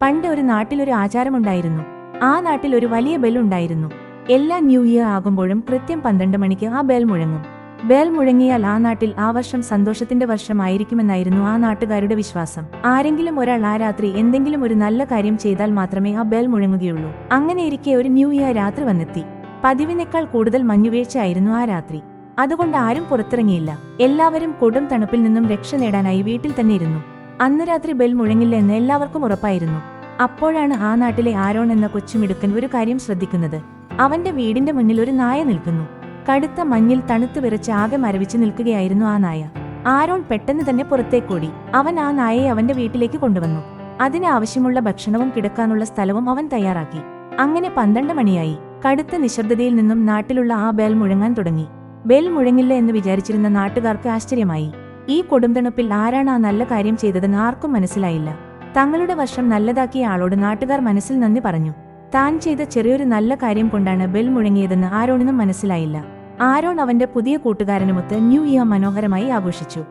പണ്ട് ഒരു നാട്ടിലൊരു ആചാരമുണ്ടായിരുന്നു. ആ നാട്ടിൽ ഒരു വലിയ ബെൽ ഉണ്ടായിരുന്നു. എല്ലാ ന്യൂ ഇയർ ആകുമ്പോഴും കൃത്യം 12 മണിക്ക് ആ ബെൽ മുഴങ്ങും. ബെൽ മുഴങ്ങിയാൽ ആ നാട്ടിൽ ആ വർഷം സന്തോഷത്തിന്റെ വർഷമായിരിക്കുമെന്നായിരുന്നു ആ നാട്ടുകാരുടെ വിശ്വാസം. ആരെങ്കിലും ഒരാൾ ആ രാത്രി എന്തെങ്കിലും ഒരു നല്ല കാര്യം ചെയ്താൽ മാത്രമേ ആ ബെൽ മുഴങ്ങുകയുള്ളൂ. അങ്ങനെയിരിക്കെ ഒരു ന്യൂ ഇയർ രാത്രി വന്നെത്തി. പതിവിനേക്കാൾ കൂടുതൽ മഞ്ഞുവീഴ്ചയായിരുന്നു ആ രാത്രി. അതുകൊണ്ട് ആരും പുറത്തിറങ്ങിയില്ല. എല്ലാവരും കൊടും തണുപ്പിൽ നിന്നും രക്ഷ നേടാനായി വീട്ടിൽ തന്നെ ഇരുന്നു. അന്ന് രാത്രി ബെൽ മുഴങ്ങില്ല എന്ന് എല്ലാവർക്കും ഉറപ്പായിരുന്നു. അപ്പോഴാണ് ആ നാട്ടിലെ ആരോൺ എന്ന കൊച്ചുമിടുക്കൻ ഒരു കാര്യം ശ്രദ്ധിക്കുന്നത്. അവന്റെ വീടിന്റെ മുന്നിൽ ഒരു നായ നിൽക്കുന്നു. കടുത്ത മഞ്ഞിൽ തണുത്തു വിറച്ച് ആകെ മരവിച്ച് നിൽക്കുകയായിരുന്നു ആ നായ. ആരോൺ പെട്ടെന്ന് തന്നെ പുറത്തേക്കോടി. അവൻ ആ നായയെ അവന്റെ വീട്ടിലേക്ക് കൊണ്ടുവന്നു. അതിന് ആവശ്യമുള്ള ഭക്ഷണവും കിടക്കാനുള്ള സ്ഥലവും അവൻ തയ്യാറാക്കി. അങ്ങനെ 12 മണിയായി. കടുത്ത നിശബ്ദതയിൽ നിന്നും നാട്ടിലുള്ള ആ ബെൽ മുഴങ്ങാൻ തുടങ്ങി. ബെൽ മുഴങ്ങില്ല എന്ന് വിചാരിച്ചിരുന്ന നാട്ടുകാർക്ക് ആശ്ചര്യമായി. ഈ കൊടുംതണുപ്പിൽ ആരാണ് ആ നല്ല കാര്യം ചെയ്തതെന്ന് ആർക്കും മനസ്സിലായില്ല. തങ്ങളുടെ വർഷം നല്ലതാക്കിയ ആളോട് നാട്ടുകാർ മനസ്സിൽ നന്ദി പറഞ്ഞു. താൻ ചെയ്ത ചെറിയൊരു നല്ല കാര്യം കൊണ്ടാണ് ബെൽ മുഴങ്ങിയതെന്ന് ആരോണിനും മനസ്സിലായില്ല. ആരോൺ അവന്റെ പുതിയ കൂട്ടുകാരനുമൊത്ത് ന്യൂ ഇയർ മനോഹരമായി ആഘോഷിച്ചു.